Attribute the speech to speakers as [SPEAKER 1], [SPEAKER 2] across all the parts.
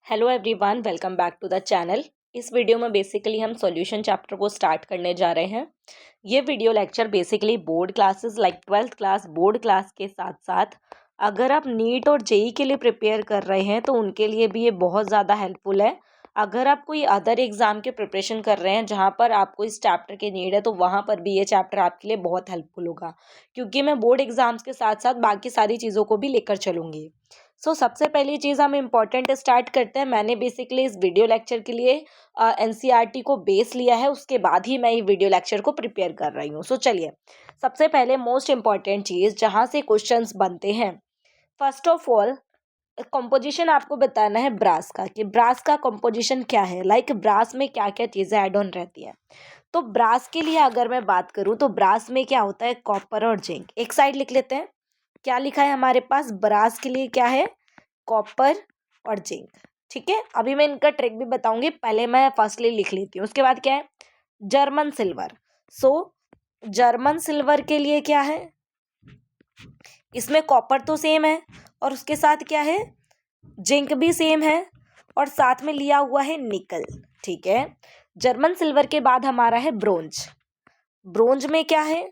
[SPEAKER 1] Hello everyone, welcome back to the channel. इस video में basically हम सॉल्यूशन चैप्टर को स्टार्ट करने जा रहे हैं। ये video lecture basically board classes like 12th class board class के साथ साथ अगर आप नीट और जेई के लिए प्रिपेयर कर रहे हैं तो उनके लिए भी ये बहुत ज़्यादा हेल्पफुल है। अगर आप कोई अदर एग्ज़ाम के प्रिपरेशन कर रहे हैं जहाँ पर आपको इस चैप्टर की नीड है तो वहाँ पर भी ये चैप्टर आपके लिए बहुत हेल्पफुल होगा, क्योंकि मैं बोर्ड एग्ज़ाम्स के साथ साथ बाकी सारी चीज़ों को भी लेकर चलूँगी। सबसे पहली चीज़ हम इम्पॉर्टेंट स्टार्ट करते हैं। मैंने बेसिकली इस वीडियो लेक्चर के लिए एनसीईआरटी को बेस लिया है, उसके बाद ही मैं ये वीडियो लेक्चर को प्रिपेयर कर रही हूँ। चलिए, सबसे पहले मोस्ट इम्पॉर्टेंट चीज़ जहाँ से क्वेश्चंस बनते हैं, फर्स्ट ऑफ ऑल कंपोजिशन आपको बताना है ब्रास का, कि ब्रास का कंपोजिशन क्या है, लाइक ब्रास में क्या क्या चीज़ें ऐड ऑन रहती हैं। तो ब्रास के लिए अगर मैं बात करूँ तो ब्रास में क्या होता है, कॉपर और जिंक। एक साइड लिख लेते हैं, क्या लिखा है हमारे पास, ब्रास के लिए क्या है, कॉपर और जिंक। ठीक है, अभी मैं इनका ट्रिक भी बताऊंगी, पहले मैं फर्स्टली लिख लेती हूँ। उसके बाद क्या है, जर्मन सिल्वर। जर्मन सिल्वर के लिए क्या है, इसमें कॉपर तो सेम है और उसके साथ क्या है, जिंक भी सेम है और साथ में लिया हुआ है निकल। ठीक है, जर्मन सिल्वर के बाद हमारा है ब्रोंज। ब्रोंज में क्या है,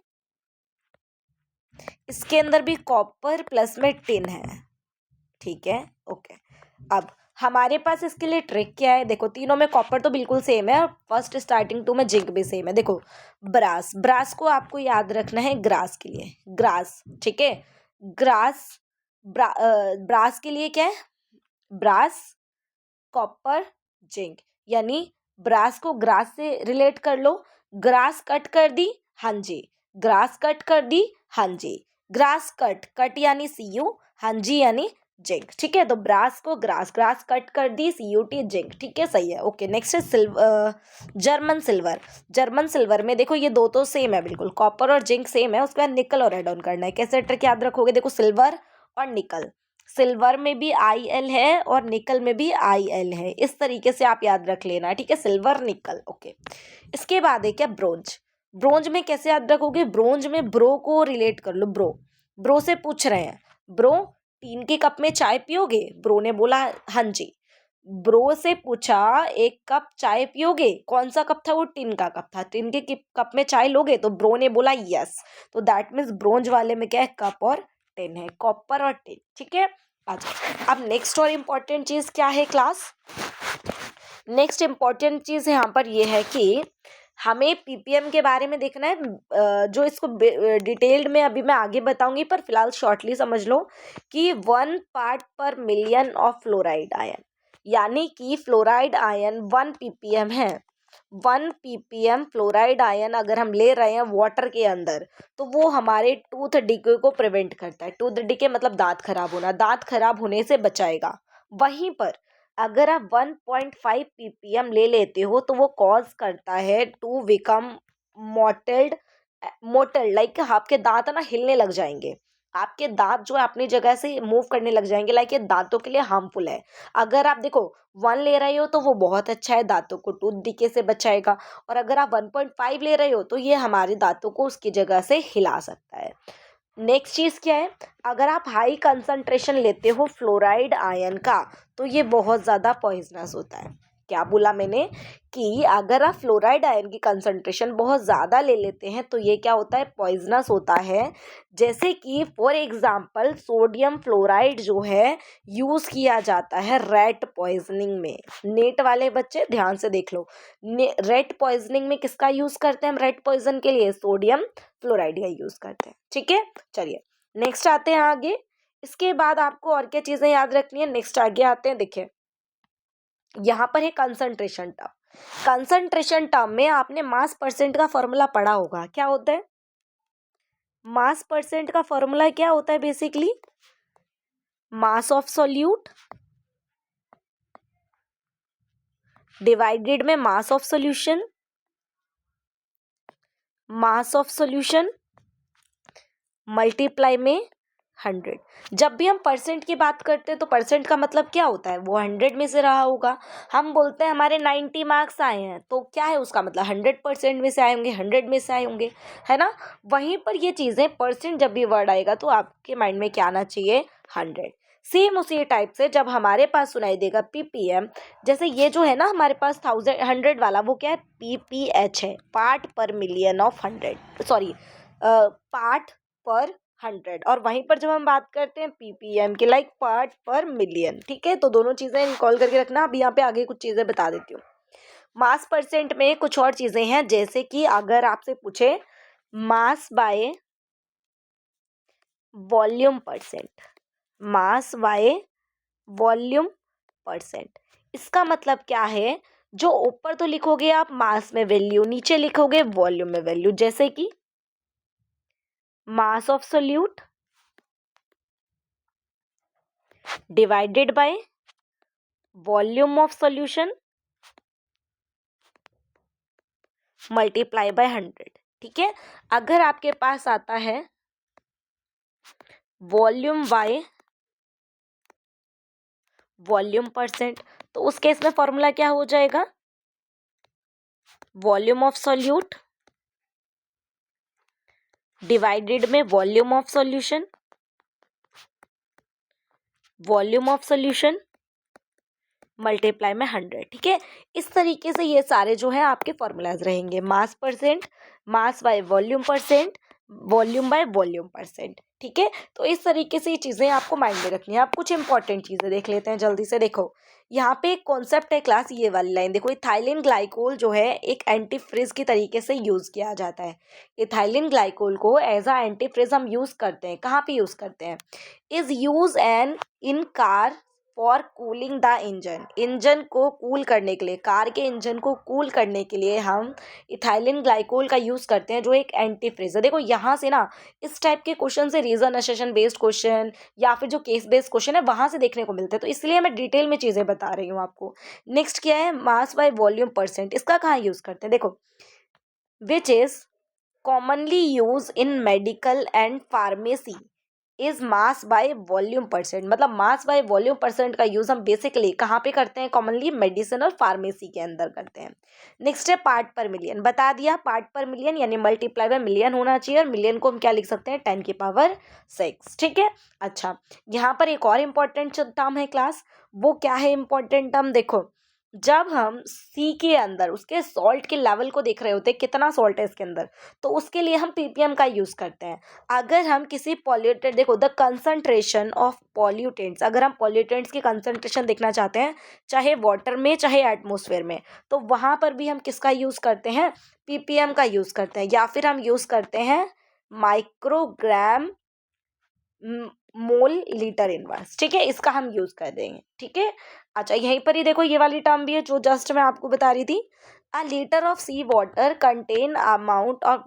[SPEAKER 1] इसके अंदर भी कॉपर प्लस में टिन है। ठीक है, ओके। अब हमारे पास इसके लिए ट्रिक क्या है, देखो तीनों में कॉपर तो बिल्कुल सेम है और फर्स्ट स्टार्टिंग टू में जिंक भी सेम है। देखो ब्रास, ब्रास को आपको याद रखना है ग्रास के लिए, ग्रास। ठीक है, ग्रास ब्रास के लिए क्या है, ब्रास कॉपर जिंक, यानी ब्रास को ग्रास से रिलेट कर लो। ग्रास कट कर दी, हाँ जी, ग्रास कट कर दी, हाँ जी, ग्रास कट, कट यानी सीयू, हाँ जी यानी जिंक। ठीक है, तो ब्रास को ग्रास, ग्रास कट कर दी, सीयूटी जिंक। ठीक है, सही है, ओके। नेक्स्ट है जर्मन सिल्वर। जर्मन सिल्वर में देखो ये दो तो सेम है, बिल्कुल कॉपर और जिंक सेम है। उसके बाद निकल और एड ऑन करना है। कैसे ट्रिक याद रखोगे, देखो सिल्वर और निकल, सिल्वर में भी IL है और निकल में भी IL है, इस तरीके से आप याद रख लेना। ठीक है, सिल्वर निकल, ओके। इसके बाद है क्या, ब्रोंज। ब्रोंज में कैसे याद रखोगे, ब्रोंज में ब्रो को रिलेट कर लो। ब्रो, ब्रो से पूछ रहे हैं, ब्रो 3 कप में चाय पियोगे, ब्रो ने बोला हाँ जी। ब्रो से पूछा 1 कप चाय पियोगे, कौन सा कप था वो, टिन का कप था, टिन के कप में चाय लोगे, तो ब्रो ने बोला यस। तो दैट मीन्स ब्रोंज वाले में क्या है, कप और टिन है, कॉपर और टिन। ठीक है, अच्छा अब नेक्स्ट और इम्पॉर्टेंट चीज़ क्या है क्लास, नेक्स्ट इम्पॉर्टेंट चीज़ यहाँ पर ये है कि हमें पीपीएम के बारे में देखना है। जो इसको डिटेल्ड में अभी मैं आगे बताऊंगी, पर फिलहाल शॉर्टली समझ लो कि 1 पार्ट/मिलियन ऑफ फ्लोराइड आयन, यानी कि फ्लोराइड आयन 1 ppm है। 1 ppm फ्लोराइड आयन अगर हम ले रहे हैं वाटर के अंदर तो वो हमारे टूथ डिके को प्रिवेंट करता है। टूथ डिके मतलब दांत खराब होना, दांत खराब होने से बचाएगा। वहीं पर अगर आप 1.5 ppm ले लेते हो तो वो कॉज करता है टू बिकम मोटेल्ड, मोटेल्ड लाइक आपके दांत ना हिलने लग जाएंगे, आपके दांत जो है अपनी जगह से मूव करने लग जाएंगे, लाइक ये दांतों के लिए हार्मफुल है। अगर आप देखो 1 ले रहे हो तो वो बहुत अच्छा है, दांतों को टूथ डिके से बचाएगा, और अगर आप 1.5 ले रहे हो तो ये हमारे दांतों को उसकी जगह से हिला सकता है। नेक्स्ट चीज़ क्या है, अगर आप हाई कंसंट्रेशन लेते हो फ्लोराइड आयन का तो ये बहुत ज़्यादा पॉइजनस होता है। क्या बोला मैंने, कि अगर आप फ्लोराइड आयन की कंसंट्रेशन बहुत ज़्यादा ले लेते हैं तो ये क्या होता है, पॉइजनस होता है। जैसे कि फॉर एग्जांपल सोडियम फ्लोराइड जो है यूज़ किया जाता है रेट पॉइजनिंग में। नेट वाले बच्चे ध्यान से देख लो, रेट पॉइजनिंग में किसका यूज़ करते हैं हम, रेट पॉइजन के लिए सोडियम फ्लोराइड का यूज़ करते हैं। ठीक है, चलिए नेक्स्ट आते हैं आगे। इसके बाद आपको और क्या चीज़ें याद रखनी है, नेक्स्ट आगे आते हैं। देखिए यहाँ पर है कंसंट्रेशन टर्म। कंसंट्रेशन टर्म में आपने मास परसेंट का फॉर्मूला पढ़ा होगा, क्या होता है, मास परसेंट का फॉर्मूला क्या होता है, basically mass of solute divided में mass of solution, mass of solution multiply में 100। जब भी हम परसेंट की बात करते हैं तो परसेंट का मतलब क्या होता है, वो 100 में से रहा होगा। हम बोलते हैं हमारे 90 मार्क्स आए हैं तो क्या है उसका मतलब 100% में से आए होंगे, 100 में से आए होंगे, है ना। वहीं पर ये चीज़ें परसेंट जब भी वर्ड आएगा तो आपके माइंड में क्या आना चाहिए, 100। सेम उसी टाइप से जब हमारे पास सुनाई देगा ppm, जैसे ये जो है ना हमारे पास 100 वाला, वो क्या है, pph है, पार्ट पर मिलियन ऑफ 100, सॉरी पार्ट पर 100, और वहीं पर जब हम बात करते हैं ppm की, लाइक पार्ट पर मिलियन। ठीक है, तो दोनों चीज़ें रिकॉल करके रखना। अब यहाँ पे आगे कुछ चीज़ें बता देती हूँ। मास परसेंट में कुछ और चीज़ें हैं, जैसे कि अगर आपसे पूछे mass by volume percent, mass by volume percent, इसका मतलब क्या है, जो ऊपर तो लिखोगे आप मास में वैल्यू, नीचे लिखोगे वॉल्यूम में वैल्यू, जैसे कि mass of solute divided by volume of solution multiply by 100। ठीक है, अगर आपके पास आता है वॉल्यूम बाय वॉल्यूम परसेंट, तो उस केस में फॉर्मूला क्या हो जाएगा, वॉल्यूम ऑफ सॉल्यूट डिवाइडेड में volume of solution, volume of solution multiply में 100। ठीक है, इस तरीके से ये सारे जो है आपके फॉर्मूलाज रहेंगे, मास percent, mass by volume percent, volume by volume percent. ठीक है, तो इस तरीके से ये चीज़ें आपको माइंड में रखनी है। आप कुछ इंपॉर्टेंट चीज़ें देख लेते हैं जल्दी से। देखो यहाँ पे एक कॉन्सेप्ट है क्लास, ये वाली लाइन देखो, इथाइलिन ग्लाइकोल जो है एक एंटी फ्रिज की तरीके से यूज़ किया जाता है। इथाइलिन ग्लाइकोल को एज अ एंटी फ्रिज हम यूज़ करते हैं, कहाँ पे यूज़ करते हैं, is use N in car for cooling the engine, engine को कूल करने के लिए, कार के इंजन को कूल करने के लिए हम इथाइलिन ग्लाइकोल का यूज़ करते हैं, जो एक एंटी फ्रीज है। देखो यहाँ से ना इस टाइप के क्वेश्चन से रीजन एसेशन बेस्ड क्वेश्चन या फिर जो केस बेस्ड क्वेश्चन है वहाँ से देखने को मिलते हैं, तो इसलिए मैं डिटेल में चीज़ें बता रही हूँ आपको। नेक्स्ट क्या है, मास बाय वॉल्यूम परसेंट, इसका कहाँ यूज़ करते हैं, देखो which is commonly use in medical and pharmacy is mass by volume percent, मतलब मास बाय वॉल्यूम परसेंट का यूज़ हम बेसिकली कहाँ पे करते हैं, कॉमनली मेडिसिन और फार्मेसी के अंदर करते हैं। नेक्स्ट है पार्ट पर मिलियन, बता दिया पार्ट पर मिलियन यानी मल्टीप्लाई बाय मिलियन होना चाहिए, और मिलियन को हम क्या लिख सकते हैं, 10⁶। ठीक है, अच्छा यहाँ पर एक और इम्पॉर्टेंट टर्म है क्लास, वो क्या है इम्पॉर्टेंट टर्म, देखो जब हम सी के अंदर उसके सॉल्ट के लेवल को देख रहे होते हैं, कितना सॉल्ट है इसके अंदर, तो उसके लिए हम पीपीएम का यूज़ करते हैं। अगर हम किसी पॉल्यूटेंट, देखो द कंसंट्रेशन ऑफ पॉल्यूटेंट्स, अगर हम पॉल्यूटेंट्स की कंसंट्रेशन देखना चाहते हैं चाहे वाटर में चाहे एटमॉस्फेयर में, तो वहाँ पर भी हम किसका यूज़ करते हैं, पीपीएम का यूज़ करते हैं, या फिर हम यूज़ करते हैं माइक्रोग्राम मोल लीटर इनवर्स। ठीक है, इसका हम यूज़ कर देंगे। ठीक है, अच्छा यहीं पर ही देखो ये वाली टर्म भी है जो जस्ट मैं आपको बता रही थी, a litre of sea water contain amount of,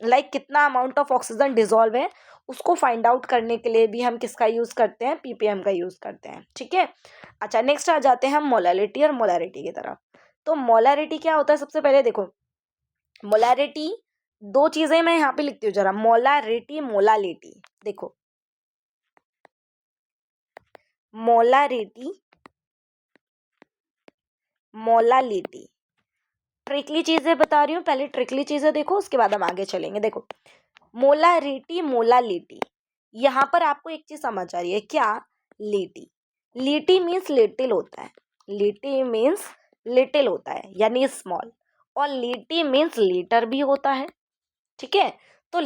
[SPEAKER 1] like कितना अमाउंट ऑफ ऑक्सीजन डिजॉल्व है, उसको फाइंड आउट करने के लिए भी हम किसका यूज़ करते हैं, पीपीएम का यूज़ करते हैं। ठीक है, अच्छा नेक्स्ट आ जाते हैं हम मोलारिटी और मोलारिटी की तरफ। तो मोलारिटी क्या होता है, सबसे पहले देखो मोलारिटी, दो चीज़ें मैं यहाँ पे लिखती हूँ जरा, मोलारिटी मोलालिटी, देखो मोलारिटी मोलालिटी, ट्रिकली चीज़ें बता रही हूँ, पहले ट्रिकली चीज़ें देखो उसके बाद हम आगे चलेंगे। देखो मोलारिटी मोलालिटी, यहाँ पर आपको एक चीज़ समझ आ रही है क्या, लीटी, लीटी मीन्स लिटिल होता है, लीटी मीन्स लिटिल होता है यानी स्मॉल, और लीटी मीन्स लीटर भी होता है। ठीक है, तो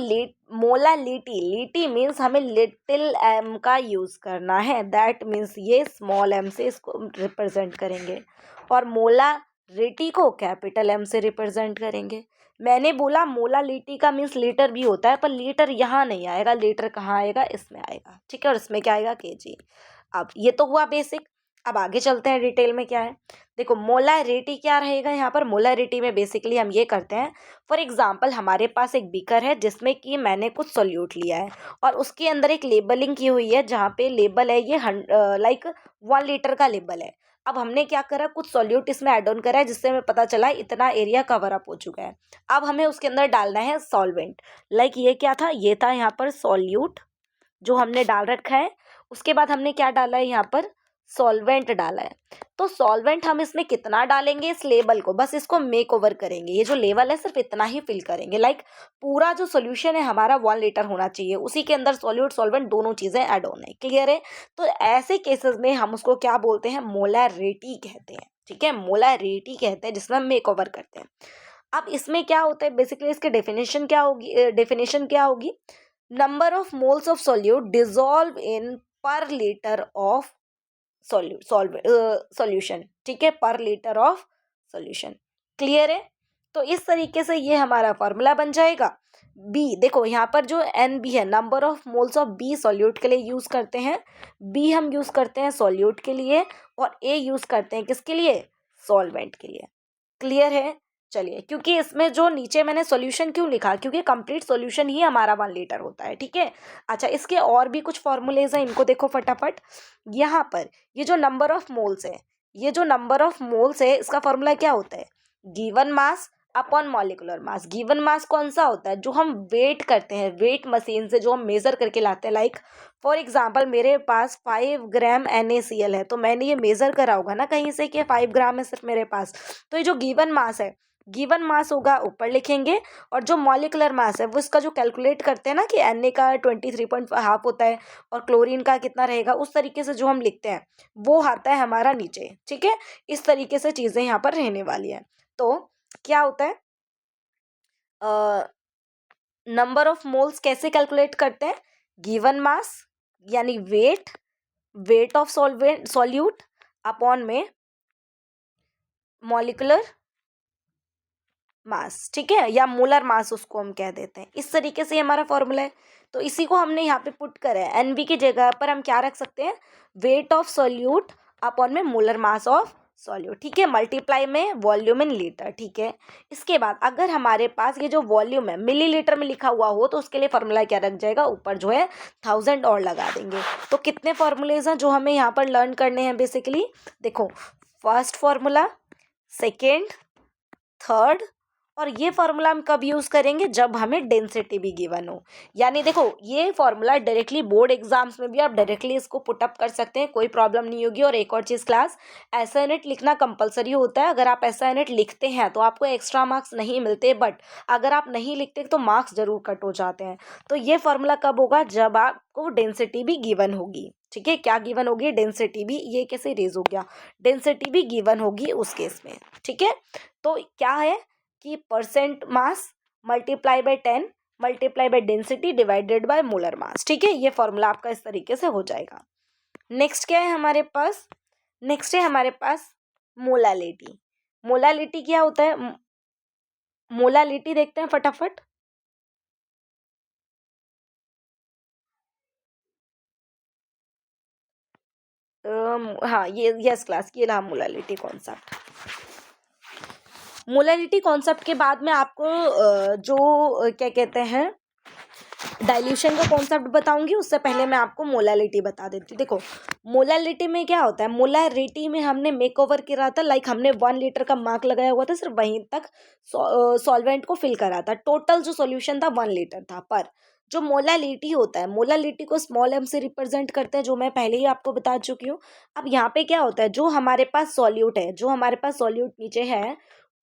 [SPEAKER 1] मोलालिटी, लीटी मीन्स हमें लिटिल एम का यूज़ करना है, दैट मीन्स ये स्मॉल एम से इसको रिप्रेजेंट करेंगे, और मोलारिटी को कैपिटल एम से रिप्रेजेंट करेंगे। मैंने बोला मोलालिटी का मीन्स लीटर भी होता है, पर लीटर यहाँ नहीं आएगा, लीटर कहाँ आएगा, इसमें आएगा। ठीक है, और इसमें क्या आएगा, केजी। अब ये तो हुआ बेसिक, अब आगे चलते हैं डिटेल में क्या है। देखो मोलारिटी क्या रहेगा यहाँ पर, मोलारिटी में बेसिकली हम ये करते हैं, फॉर एग्जाम्पल हमारे पास एक बीकर है जिसमें कि मैंने कुछ सोल्यूट लिया है, और उसके अंदर एक लेबलिंग की हुई है जहाँ पे लेबल है ये लाइक 1 लीटर का लेबल है। अब हमने क्या करा, कुछ सोल्यूट इसमें ऐड ऑन करा है, जिससे हमें पता चला इतना एरिया कवर अप हो चुका है। अब हमें उसके अंदर डालना है सॉल्वेंट, लाइक ये क्या था, ये था यहाँ पर सोल्यूट जो हमने डाल रखा है, उसके बाद हमने क्या डाला है यहाँ पर, सॉल्वेंट डाला है। तो सॉल्वेंट हम इसमें कितना डालेंगे, इस लेवल को बस इसको मेक ओवर करेंगे, ये जो लेवल है सिर्फ इतना ही फिल करेंगे। लाइक पूरा जो सोल्यूशन है हमारा 1 लीटर होना चाहिए, उसी के अंदर सॉल्यूट सॉल्वेंट दोनों चीज़ें ऐड होना है। क्लियर है? तो ऐसे केसेस में हम उसको क्या बोलते हैं, मोलैरिटी कहते हैं। ठीक है, मोलैरिटी कहते हैं, जिसमें हम मेक ओवर करते हैं। अब इसमें क्या होता है, बेसिकली इसके डेफिनेशन क्या होगी, number of moles of solute dissolve in पर लीटर ऑफ सॉल्यूशन। ठीक है, पर लीटर ऑफ सॉल्यूशन। क्लियर है? तो इस तरीके से ये हमारा फॉर्मूला बन जाएगा। बी देखो यहाँ पर जो एन बी है, number of moles of B solute के लिए यूज करते हैं, बी हम यूज करते हैं सॉल्यूट के लिए, और ए यूज करते हैं किसके लिए, सॉल्वेंट के लिए। क्लियर है? चलिए, क्योंकि इसमें जो नीचे मैंने सॉल्यूशन क्यों लिखा, क्योंकि कंप्लीट सॉल्यूशन ही हमारा 1 लीटर होता है। ठीक है, अच्छा इसके और भी कुछ फॉर्मूलेज हैं, इनको देखो फटाफट। यहाँ पर ये जो नंबर ऑफ मोल्स है, ये जो नंबर ऑफ मोल्स है, इसका फॉर्मूला क्या होता है, given mass upon molecular mass. Given mass कौन सा होता है, जो हम वेट करते हैं, वेट मशीन से जो हम मेजर करके लाते हैं। लाइक फॉर एग्जाम्पल मेरे पास 5 ग्राम NaCl है, तो मैंने ये मेजर करा होगा ना कहीं से कि 5 ग्राम है सिर्फ मेरे पास। तो ये जो गिवन मास है, गिवन मास होगा ऊपर लिखेंगे, और जो मॉलिक्यूलर मास है वो इसका जो कैलकुलेट करते हैं ना कि Na का 23.5 होता है और क्लोरीन का कितना रहेगा, उस तरीके से जो हम लिखते हैं वो आता है हमारा नीचे। ठीक है, इस तरीके से चीज़ें यहाँ पर रहने वाली हैं। तो क्या होता है, नंबर ऑफ मोल्स कैसे कैलकुलेट करते हैं, गिवन मास यानी weight, weight of solvent solute upon में मॉलिक्यूलर मास। ठीक है, या मोलर मास उसको हम कह देते हैं। इस तरीके से हमारा फॉर्मूला है, तो इसी को हमने यहाँ पे पुट करा है। एनबी की जगह पर हम क्या रख सकते हैं, वेट ऑफ सॉल्यूट अपॉन में मोलर मास ऑफ सॉल्यूट। ठीक है, मल्टीप्लाई में वॉल्यूम इन लीटर। ठीक है, इसके बाद अगर हमारे पास ये जो वॉल्यूम है मिलीलीटर में लिखा हुआ हो, तो उसके लिए फॉर्मूला क्या रख जाएगा, ऊपर जो है 1000 और लगा देंगे। तो कितने फॉर्मूलेज हैं जो हमें यहाँ पर लर्न करने हैं, बेसिकली देखो, फर्स्ट फॉर्मूला, सेकेंड, थर्ड, और ये फॉर्मूला हम कब यूज़ करेंगे, जब हमें डेंसिटी भी गिवन हो। यानी देखो ये फॉर्मूला डायरेक्टली बोर्ड एग्जाम्स में भी आप डायरेक्टली इसको पुटअप कर सकते हैं, कोई प्रॉब्लम नहीं होगी। और एक और चीज़ क्लास, ऐसा यूनिट लिखना कंपलसरी होता है। अगर आप ऐसा यूनिट लिखते हैं तो आपको एक्स्ट्रा मार्क्स नहीं मिलते, बट अगर आप नहीं लिखते तो मार्क्स जरूर कट हो जाते हैं। तो ये फॉर्मूला कब होगा, जब आपको डेंसिटी भी गिवन होगी। ठीक है, क्या गिवन होगी, डेंसिटी भी, ये कैसे रेज हो गया, डेंसिटी भी गिवन होगी उस केस में। ठीक है, तो क्या है कि percent mass multiply by 10 multiply by density divided by molar mass. ठीक है, ये फॉर्मूला आपका इस तरीके से हो जाएगा। नेक्स्ट क्या है हमारे पास, नेक्स्ट है हमारे पास मोलालिटी। मोलालिटी क्या होता है, मोलालिटी देखते हैं फटाफट। हाँ, ये यस क्लास, ये रहा मोलालिटी कॉन्सेप्ट। मोलालिटी कॉन्सेप्ट के बाद में आपको जो क्या कहते हैं, डाइल्यूशन का कॉन्सेप्ट बताऊंगी, उससे पहले मैं आपको मोलालिटी बता देती हूँ। देखो मोलालिटी में क्या होता है, मोलारिटी में हमने मेक ओवर करा था, लाइक हमने 1 लीटर का मार्क लगाया हुआ था, सिर्फ वहीं तक सॉल्वेंट को फिल करा था। टोटल जो सॉल्यूशन था 1 लीटर था। पर जो मोलालिटी होता है, मोलालिटी को स्मॉल m से रिप्रेजेंट करते हैं, जो मैं पहले ही आपको बता चुकी हूँ। अब यहाँ पे क्या होता है, जो हमारे पास सॉल्यूट है, जो हमारे पास सॉल्यूट नीचे है,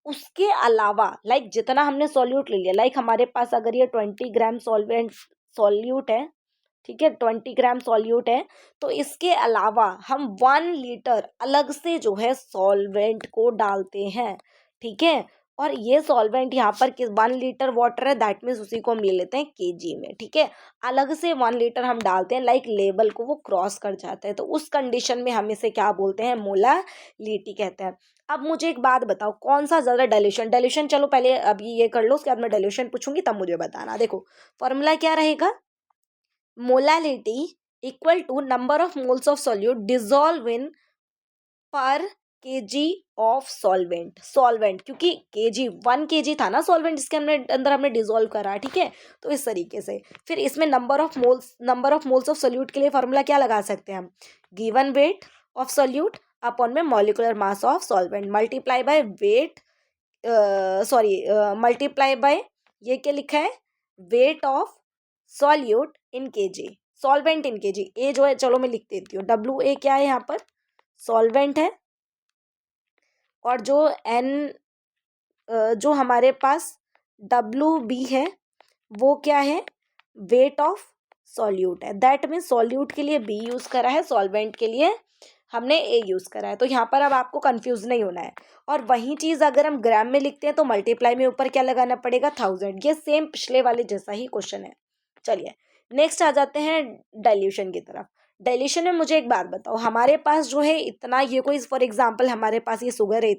[SPEAKER 1] उसके अलावा लाइक जितना हमने सॉल्यूट ले लिया, लाइक हमारे पास अगर ये 20 ग्राम सॉल्यूट है, ठीक है, 20 ग्राम सॉल्यूट है, तो इसके अलावा हम 1 लीटर अलग से जो है सॉल्वेंट को डालते हैं। ठीक है, और ये सॉल्वेंट यहाँ पर किस 1 लीटर वाटर है, दैट मीन्स उसी को हम ले लेते हैं केजी में। ठीक है, अलग से 1 लीटर हम डालते हैं, लाइक लेवल को वो क्रॉस कर जाता है, तो उस कंडीशन में हम इसे क्या बोलते हैं, मोलालिटी कहते हैं। अब मुझे एक बात बताओ, कौन सा ज़्यादा डाइल्यूशन, डाइल्यूशन चलो पहले अभी ये कर लो, उसके बाद मैं डाइल्यूशन पूछूंगी, तब मुझे बताना। देखो फॉर्मूला क्या रहेगा, molality equal to number of moles of solute dissolve in per kg of solvent. Solvent क्योंकि केजी 1 kg था ना सॉल्वेंट, जिसके अंदर हमने डिजोल्व करा। ठीक है, तो इस तरीके से फिर इसमें number of moles of solute के लिए फॉर्मूला क्या लगा सकते हैं हम, given weight of solute upon में molecular mass of solvent multiply by weight, sorry multiply by, ये क्या लिखा है, weight of solute in KG, solvent in KG. ए जो है चलो मैं लिख देती हूँ, W A क्या है यहाँ पर, सॉल्वेंट है, और जो जो हमारे पास WB है वो क्या है, वेट ऑफ सॉल्यूट है। दैट मीन्स सॉल्यूट के लिए B यूज़ करा है, सॉल्वेंट के लिए हमने A यूज़ करा है। तो यहाँ पर अब आपको कंफ्यूज नहीं होना है। और वही चीज़ अगर हम ग्राम में लिखते हैं तो मल्टीप्लाई में ऊपर क्या लगाना पड़ेगा, 1000। ये सेम पिछले वाले जैसा ही क्वेश्चन है। चलिए नेक्स्ट आ जाते हैं डाइल्यूशन की तरफ। डाइल्यूशन में मुझे एक बात बताओ, हमारे पास जो है इतना, ये कोई फॉर एग्जांपल हमारे पास ये शुगर है,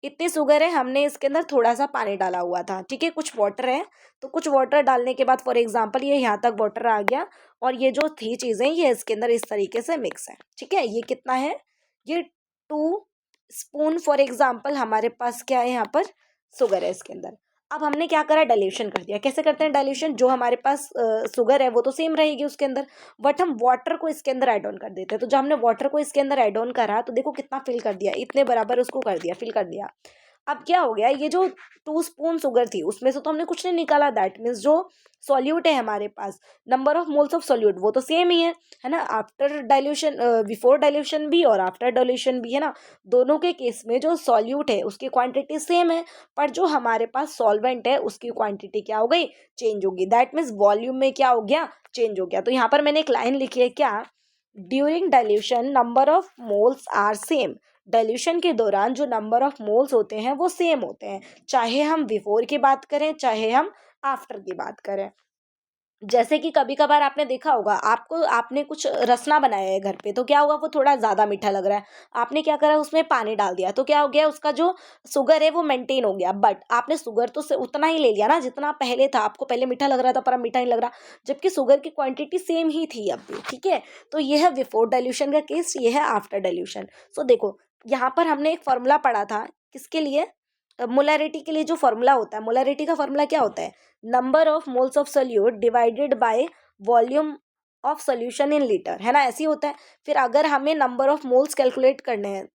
[SPEAKER 1] इतनी शुगर है, हमने इसके अंदर थोड़ा सा पानी डाला हुआ था, ठीक है, कुछ वाटर है। तो कुछ वाटर डालने के बाद फॉर एग्जांपल ये यहाँ तक वाटर आ गया और ये जो थी चीज़ें ये इसके अंदर इस तरीके से मिक्स है, ठीक है। ये कितना है, ये 2 स्पून फॉर एग्जाम्पल हमारे पास क्या है, यहाँ पर शुगर है इसके अंदर। अब हमने क्या करा, डाइल्यूशन कर दिया। कैसे करते हैं डाइल्यूशन, जो हमारे पास शुगर है वो तो सेम रहेगी उसके अंदर, बट हम वाटर को इसके अंदर ऐड ऑन कर देते हैं। तो जब हमने वाटर को इसके अंदर ऐड ऑन करा तो देखो कितना फिल कर दिया, इतने बराबर उसको कर दिया, फिल कर दिया। अब क्या हो गया, ये जो 2 स्पून शुगर थी उसमें से तो हमने कुछ नहीं निकाला। दैट मीन्स जो सॉल्यूट है हमारे पास, number of moles of solute वो तो सेम ही है ना। आफ्टर डाइल्यूशन, बिफोर डाइल्यूशन भी और आफ्टर डाइल्यूशन भी, है ना। दोनों के केस में जो सॉल्यूट है उसकी क्वांटिटी सेम है, पर जो हमारे पास सॉल्वेंट है उसकी क्वांटिटी क्या हो गई, चेंज होगी। दैट मीन्स वॉल्यूम में क्या हो गया, चेंज हो गया। तो यहाँ पर मैंने एक लाइन लिखी है क्या, during dilution number of moles are same. Dilution के दौरान जो नंबर ऑफ मोल्स होते हैं वो सेम होते हैं, चाहे हम बिफोर की बात करें चाहे हम आफ्टर की बात करें। जैसे कि कभी कभार आपने देखा होगा, आपने कुछ रसना बनाया है घर पे, तो क्या हुआ, वो थोड़ा ज़्यादा मीठा लग रहा है। आपने क्या करा, उसमें पानी डाल दिया, तो क्या हो गया, उसका जो शुगर है वो मेंटेन हो गया, बट आपने शुगर तो उतना ही ले लिया ना जितना पहले था। आपको पहले मीठा लग रहा था पर अब मीठा नहीं लग रहा, जबकि शुगर की क्वांटिटी सेम ही थी अब भी, ठीक है। तो ये है बिफोर डाइल्यूशन का केस, ये है आफ्टर डाइल्यूशन। सो देखो यहाँ पर हमने एक फॉर्मूला पढ़ा था, किसके लिए, मोलैरिटी के लिए। जो फॉर्मूला होता है, मोलैरिटी का फॉर्मूला क्या होता है, number of moles of solute divided by volume of solution in litre, है ना, ऐसे ही होता है। फिर अगर हमें नंबर ऑफ मोल्स कैलकुलेट करने हैं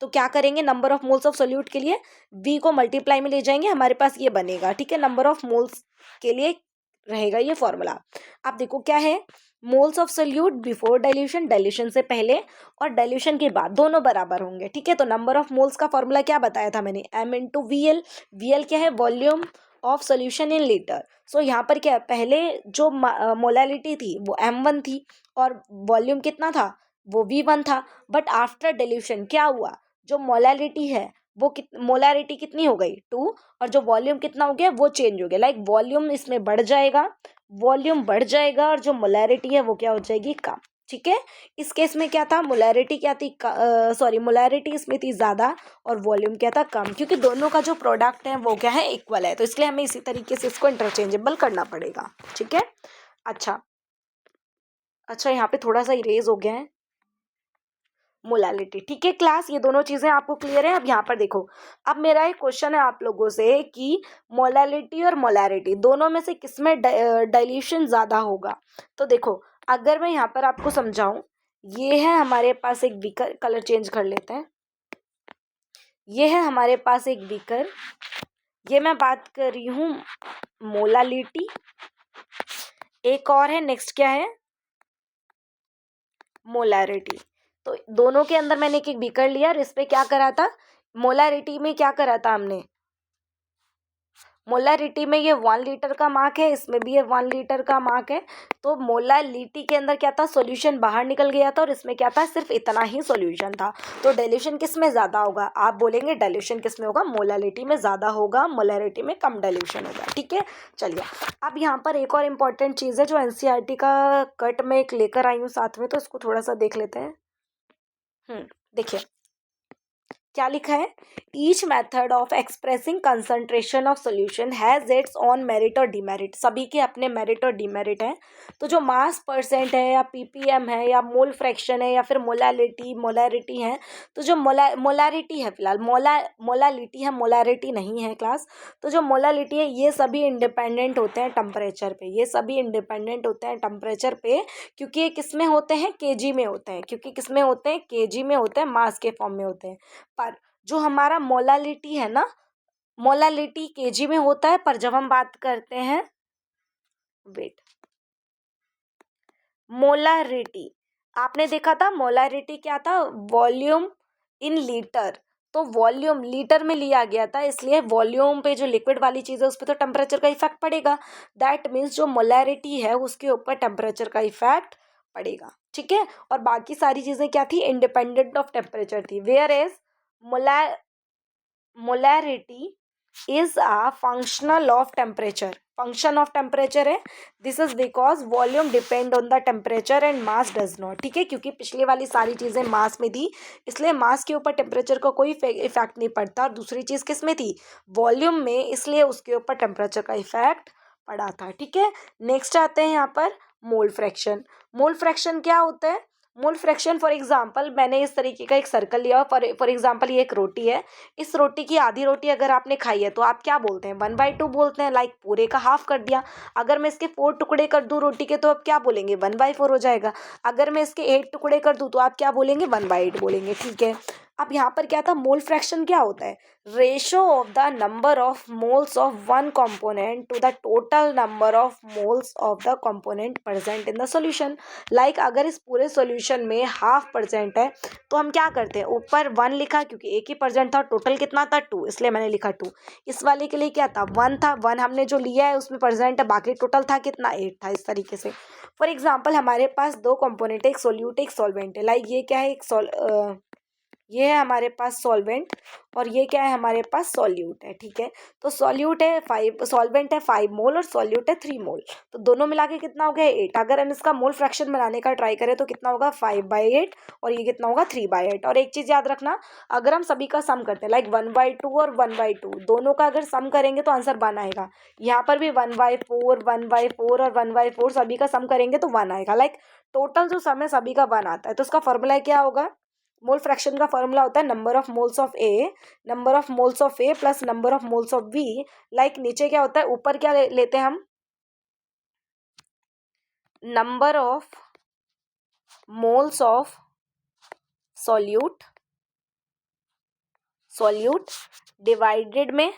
[SPEAKER 1] तो क्या करेंगे, number of moles of solute के लिए V को मल्टीप्लाई में ले जाएंगे, हमारे पास ये बनेगा, ठीक है। नंबर ऑफ मोल्स के लिए रहेगा ये फॉर्मूला। अब देखो क्या है, moles of solute before dilution, dilution से पहले और डाइल्यूशन के बाद दोनों बराबर होंगे, ठीक है। तो नंबर ऑफ मोल्स का फॉर्मूला क्या बताया था मैंने, M × VL। VL क्या है, volume of solution in litre. So यहाँ पर क्या है, पहले जो मोलैलिटी थी वो M1 थी और वॉल्यूम कितना था, वो V1 था। बट आफ्टर डाइल्यूशन क्या हुआ, जो मोलैलिटी है वो मोलैरिटी कितनी हो गई, 2, और जो वॉल्यूम कितना हो गया वो चेंज हो गया। लाइक वॉल्यूम इसमें बढ़ जाएगा, वॉल्यूम बढ़ जाएगा और जो मोलैरिटी है वो क्या हो जाएगी, कम, ठीक है। इस केस में क्या था, मोलैरिटी क्या थी, सॉरी मोलैरिटी इसमें थी ज़्यादा और वॉल्यूम क्या था, कम, क्योंकि दोनों का जो प्रोडक्ट है वो क्या है, इक्वल है। तो इसलिए हमें इसी तरीके से इसको इंटरचेंजेबल करना पड़ेगा, ठीक है। अच्छा अच्छा, यहाँ पे थोड़ा सा इरेज हो गया है, मोलालिटी, ठीक है क्लास, ये दोनों चीजें आपको क्लियर है। अब यहाँ पर देखो, अब मेरा एक क्वेश्चन है आप लोगों से कि मोलालिटी और मोलारिटी दोनों में से किसमें डाइल्यूशन ज्यादा होगा। तो देखो अगर मैं यहाँ पर आपको समझाऊं, ये है हमारे पास एक बीकर, कलर चेंज कर लेते हैं, ये है हमारे पास एक बीकर, ये मैं बात कर रही हूँ मोलालिटी। एक और है, नेक्स्ट क्या है, मोलैरिटी। तो दोनों के अंदर मैंने एक एक बीकर लिया और इस पे क्या करा था, मोलैरिटी में क्या करा था हमने, मोलैरिटी में ये 1 लीटर का मार्क है, इसमें भी ये 1 लीटर का मार्क है। तो मोलैलिटी के अंदर क्या था, सॉल्यूशन बाहर निकल गया था और इसमें क्या था, सिर्फ इतना ही सॉल्यूशन था। तो डाइल्यूशन किस में ज़्यादा होगा, आप बोलेंगे डाइल्यूशन किस में होगा, मोलैलिटी में ज़्यादा होगा, मोलैरिटी में कम डाइल्यूशन होगा, ठीक है। चलिए अब यहाँ पर एक और इम्पॉर्टेंट चीज़ है जो NCERT का कट में एक लेकर आई हूँ साथ में, तो इसको थोड़ा सा देख लेते हैं। देखिए क्या लिखा है, each method of expressing concentration of solution has its on merit और डिमेरिट। सभी के अपने मेरिट और डिमेरिट हैं। तो जो मास परसेंट है या PPM है या मोल फ्रैक्शन है या फिर मोलैरिटी है, तो जो मोलैरिटी है, फिलहाल मोलैलिटी है, मोलैरिटी नहीं है क्लास। तो जो मोलैलिटी है ये सभी इंडिपेंडेंट होते हैं टेम्परेचर पे, ये सभी इंडिपेंडेंट होते हैं टेम्परेचर पे, क्योंकि ये किस में होते हैं, kg में होते हैं, क्योंकि किस में होते हैं, kg में होते हैं, मास के फॉर्म में होते हैं। पर जो हमारा मोलालिटी है ना, मोलालिटी kg में होता है, पर जब हम बात करते हैं, वेट, मोलारिटी, आपने देखा था मोलारिटी क्या था, वॉल्यूम इन लीटर। तो वॉल्यूम लीटर में लिया गया था, इसलिए वॉल्यूम पे जो लिक्विड वाली चीज़ है उस पर तो टेम्परेचर का इफेक्ट पड़ेगा। दैट मीन्स जो मोलैरिटी है उसके ऊपर टेम्परेचर का इफेक्ट पड़ेगा, ठीक है। और बाकी सारी चीज़ें क्या थी, इंडिपेंडेंट ऑफ टेम्परेचर थी। Whereas molarity is a functional of temperature, function of temperature है। This is because volume depend on the temperature and mass does not, ठीक है। क्योंकि पिछली वाली सारी चीज़ें मास में थी, इसलिए मास के ऊपर टेम्परेचर का कोई इफेक्ट नहीं पड़ता। और दूसरी चीज़ किस में थी, वॉल्यूम में, इसलिए उसके ऊपर टेम्परेचर का इफेक्ट पड़ा था, ठीक है। नेक्स्ट आते हैं यहाँ पर मोल फ्रैक्शन। मोल फ्रैक्शन क्या होता है, मोल फ्रैक्शन फॉर एग्जांपल मैंने इस तरीके का एक सर्कल लिया, फॉर एग्जांपल ये एक रोटी है। इस रोटी की आधी रोटी अगर आपने खाई है तो आप क्या बोलते हैं, 1/2 बोलते हैं, लाइक पूरे का हाफ कर दिया। अगर मैं इसके 4 टुकड़े कर दूं रोटी के तो आप क्या बोलेंगे, 1/4 हो जाएगा। अगर मैं इसके 8 टुकड़े कर दूं तो आप क्या बोलेंगे, 1/8 बोलेंगे, ठीक है। अब यहाँ पर क्या था, मोल फ्रैक्शन क्या होता है, ratio of the number of moles of one component to the total number of moles of the component present in the solution. Like अगर इस पूरे सॉल्यूशन में 0.5% है तो हम क्या करते हैं, ऊपर 1 लिखा, क्योंकि एक ही परसेंट था, टोटल कितना था 2, इसलिए मैंने लिखा 2। इस वाले के लिए क्या था, 1 था, 1 हमने जो लिया है उसमें परसेंट है, बाकी टोटल था कितना, 8 था, इस तरीके से। फॉर एग्जाम्पल हमारे पास 2 कंपोनेंट है, एक सोल्यूट एक सॉल्वेंट है। लाइक ये क्या है, ये है हमारे पास सॉल्वेंट और ये क्या है हमारे पास सॉल्यूट है, ठीक है। तो सॉल्यूट है 5, सॉल्वेंट है 5 मोल और सॉल्यूट है 3 मोल, तो दोनों मिला के कितना हो गया 8। अगर हम इसका मोल फ्रैक्शन बनाने का ट्राई करें तो कितना होगा 5/8 और ये कितना होगा 3/8। और एक चीज़ याद रखना, अगर हम सभी का सम करते हैं लाइक 1/2 और 1/2 दोनों का अगर सम करेंगे तो आंसर 1 आएगा। यहाँ पर भी 1/4 1/4 और 1/4 सभी का सम करेंगे तो 1 आएगा। लाइक टोटल जो सम है सभी का 1 आता है। तो उसका फॉर्मूला क्या होगा, मोल फ्रैक्शन का फॉर्मूला होता है number of moles of A plus number of moles of B. Like नीचे क्या होता है, ऊपर क्या लेते हैं हम, number of moles of solute divided में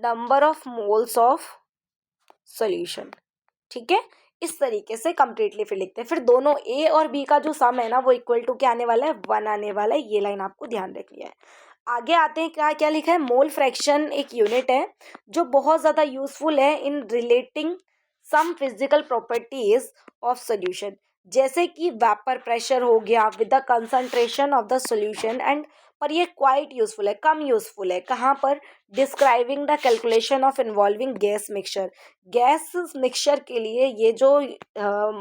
[SPEAKER 1] number of moles of solution, ठीक है। इस तरीके से कंप्लीटली फिर लिखते हैं। फिर दोनों ए और बी का जो सम है ना वो इक्वल टू क्या आने वाला है, 1 आने वाला है। ये लाइन आपको ध्यान रखनी है। आगे आते हैं, क्या क्या लिखा है, मोल फ्रैक्शन एक यूनिट है जो बहुत ज़्यादा यूजफुल है in relating some physical properties of solution, जैसे कि वेपर प्रेशर हो गया with the concentration of the solution and. पर ये क्वाइट यूजफुल है, कम यूजफुल है कहाँ पर, describing the calculation of involving gas mixture. Gas mixture के लिए ये जो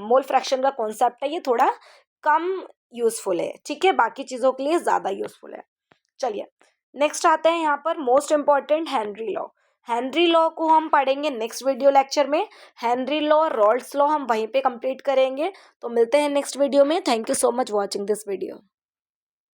[SPEAKER 1] मोल फ्रैक्शन का कॉन्सेप्ट है ये थोड़ा कम यूजफुल है, ठीक है, बाकी चीज़ों के लिए ज़्यादा यूजफुल है। चलिए नेक्स्ट आते हैं यहाँ पर most important Henry law. Henry law को हम पढ़ेंगे नेक्स्ट वीडियो लेक्चर में। हेनरी लॉ, रॉल्ड्स लॉ हम वहीं पे कंप्लीट करेंगे। तो मिलते हैं नेक्स्ट वीडियो में। Thank you so much watching this video.